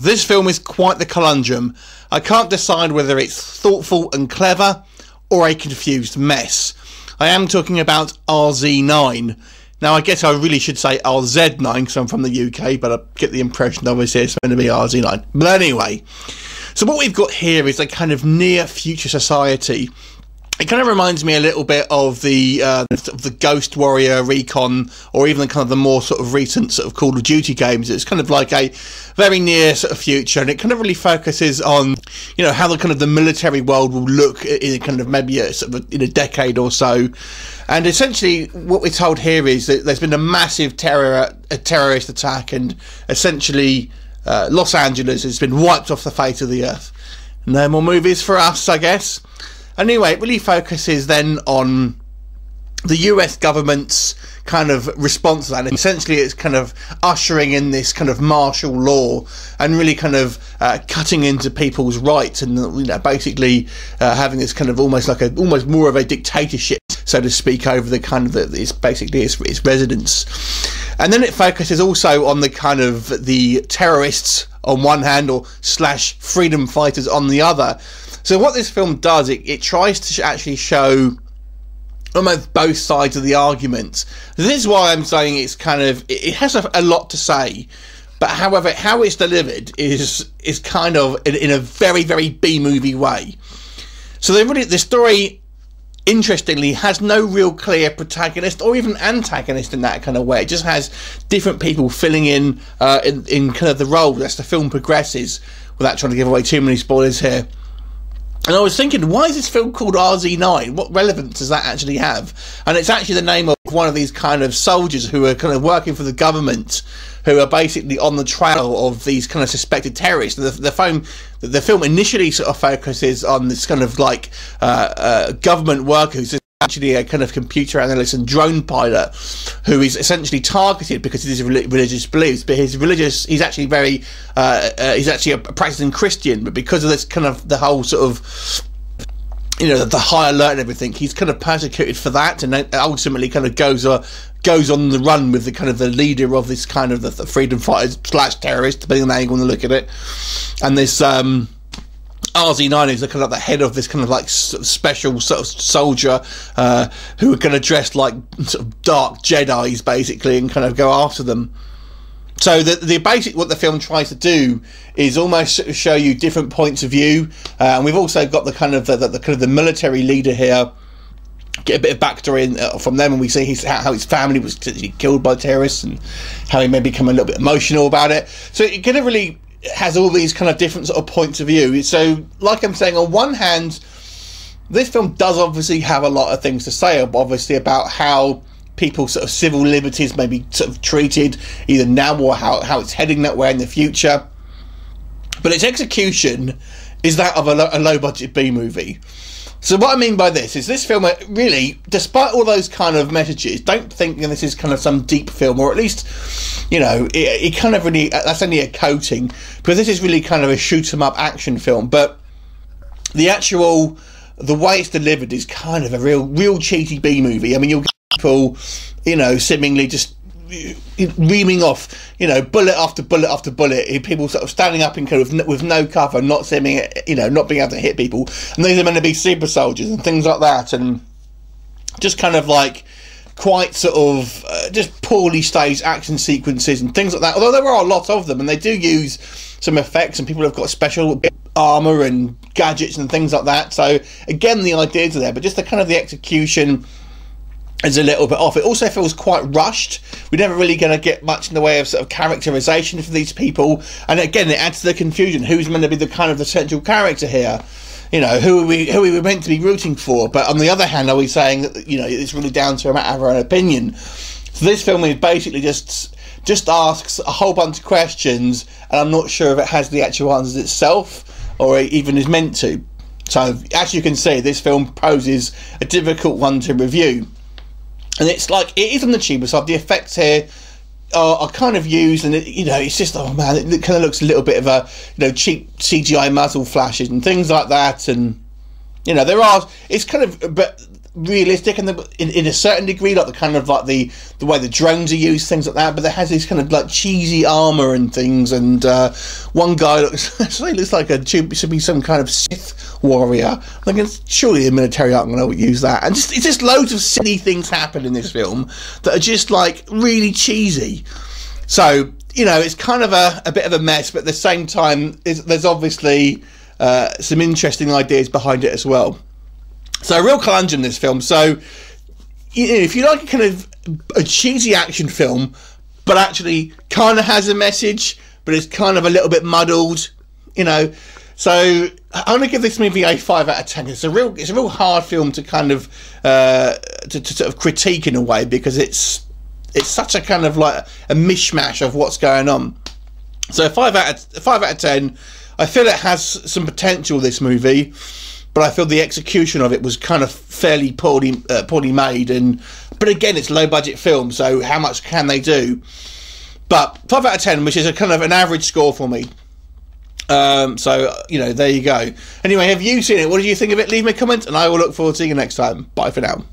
This film is quite the conundrum. I can't decide whether it's thoughtful and clever or a confused mess. I am talking about RZ-9. Now, I guess I really should say RZ-9 because I'm from the UK, but I get the impression obviously it's going to be RZ-9. But anyway, so what we've got here is a kind of near-future society. It kind of reminds me a little bit of the Ghost Warrior Recon, or even the more sort of recent sort of Call of Duty games. It's kind of like a very near sort of future, and it kind of really focuses on, you know, how the military world will look in kind of maybe in a decade or so. And essentially, what we're told here is that there's been a massive terrorist attack, and essentially Los Angeles has been wiped off the face of the earth. No more movies for us, I guess. Anyway, it really focuses then on the US government's kind of response to that. And essentially, it's kind of ushering in this kind of martial law and really kind of cutting into people's rights, and, you know, basically having this kind of almost more of a dictatorship, so to speak, over the kind of it's basically its residents. And then it focuses also on the kind of the terrorists on one hand, or / freedom fighters on the other. So what this film does, it tries to actually show almost both sides of the argument. This is why I'm saying it's kind of, it has a lot to say, but however, how it's delivered is kind of in a very, very B-movie way. So the story, interestingly, has no real clear protagonist or even antagonist in that kind of way. It just has different people filling in kind of the role as the film progresses, without trying to give away too many spoilers here. And I was thinking, why is this film called RZ-9? What relevance does that actually have? And it's actually the name of one of these kind of soldiers who are kind of working for the government, who are basically on the trail of these kind of suspected terrorists. The film initially sort of focuses on this kind of like government worker who's actually a kind of computer analyst and drone pilot, who is essentially targeted because of his religious beliefs. But he's actually he's actually a practicing Christian, but because of this kind of the whole sort of, you know, the high alert and everything, he's kind of persecuted for that, and then ultimately kind of goes on the run with the kind of the leader of this kind of the freedom fighters / terrorist, depending on how you want to look at it. And this RZ-9 is kind of the head of this kind of like special sort of soldier who are going to dress like sort of dark Jedis basically and kind of go after them. So the basic, what the film tries to do is almost show you different points of view, and we've also got the kind of the military leader here. Get a bit of backstory from them, and we see how his family was killed by terrorists and how he may become a little bit emotional about it. So it kind of really has all these kind of different sort of points of view. So, like I'm saying, on one hand, this film does obviously have a lot of things to say, obviously, about how people's sort of civil liberties may be sort of treated either now or how it's heading that way in the future. But its execution is that of a low-budget B-movie. So what I mean by this is this film really, despite all those kind of messages, don't think this is kind of some deep film, or at least, you know, it kind of really, that's only a coating, because this is really kind of a shoot-'em-up action film. But the way it's delivered is kind of a real cheesy B-movie. I mean, you'll get people, you know, seemingly just reaming off, you know, bullet after bullet after bullet, people sort of standing up in kind of with no cover, not seeming, you know, not being able to hit people, and these are meant to be super soldiers and things like that, and just kind of like quite sort of just poorly staged action sequences and things like that, although there are a lot of them, and they do use some effects, and people have got special armor and gadgets and things like that. So again, the ideas are there, but just the kind of the execution is a little bit off. It also feels quite rushed. We're never really going to get much in the way of sort of characterization for these people, and again, it adds to the confusion. Who's meant to be the kind of the central character here? You know, who are we meant to be rooting for? But on the other hand, are we saying that, you know, it's really down to a matter of our own opinion? So this film is basically just asks a whole bunch of questions, and I'm not sure if it has the actual answers itself, or it even is meant to. So as you can see, this film poses a difficult one to review. And it's like, it is on the cheaper side. The effects here are kind of used, and you know, it's just, oh man, it kind of looks a little bit of a, you know, cheap CGI muzzle flashes and things like that. And you know, it's kind of, but realistic in a certain degree, like the kind of like the way the drones are used, things like that. But it has this kind of like cheesy armor and things. And one guy looks like should be some kind of Sith warrior. I'm thinking, surely the military aren't going to use that. And it's just loads of silly things happen in this film that are just like really cheesy. So, you know, it's kind of a bit of a mess, but at the same time, there's obviously some interesting ideas behind it as well. So, a real conundrum, this film. So, you know, if you like a kind of a cheesy action film, but actually kind of has a message, but it's kind of a little bit muddled, you know. So, I'm going to give this movie a 5 out of 10. It's a real hard film to kind of to sort of critique in a way, because it's such a kind of like a mishmash of what's going on. So 5 out of 10. I feel it has some potential, this movie, but I feel the execution of it was kind of fairly poorly made. But again, it's a low budget film, so how much can they do? But 5 out of 10, which is a kind of an average score for me. So, you know, there you go. Anyway, have you seen it? What did you think of it? Leave me a comment, and I will look forward to seeing you next time. Bye for now.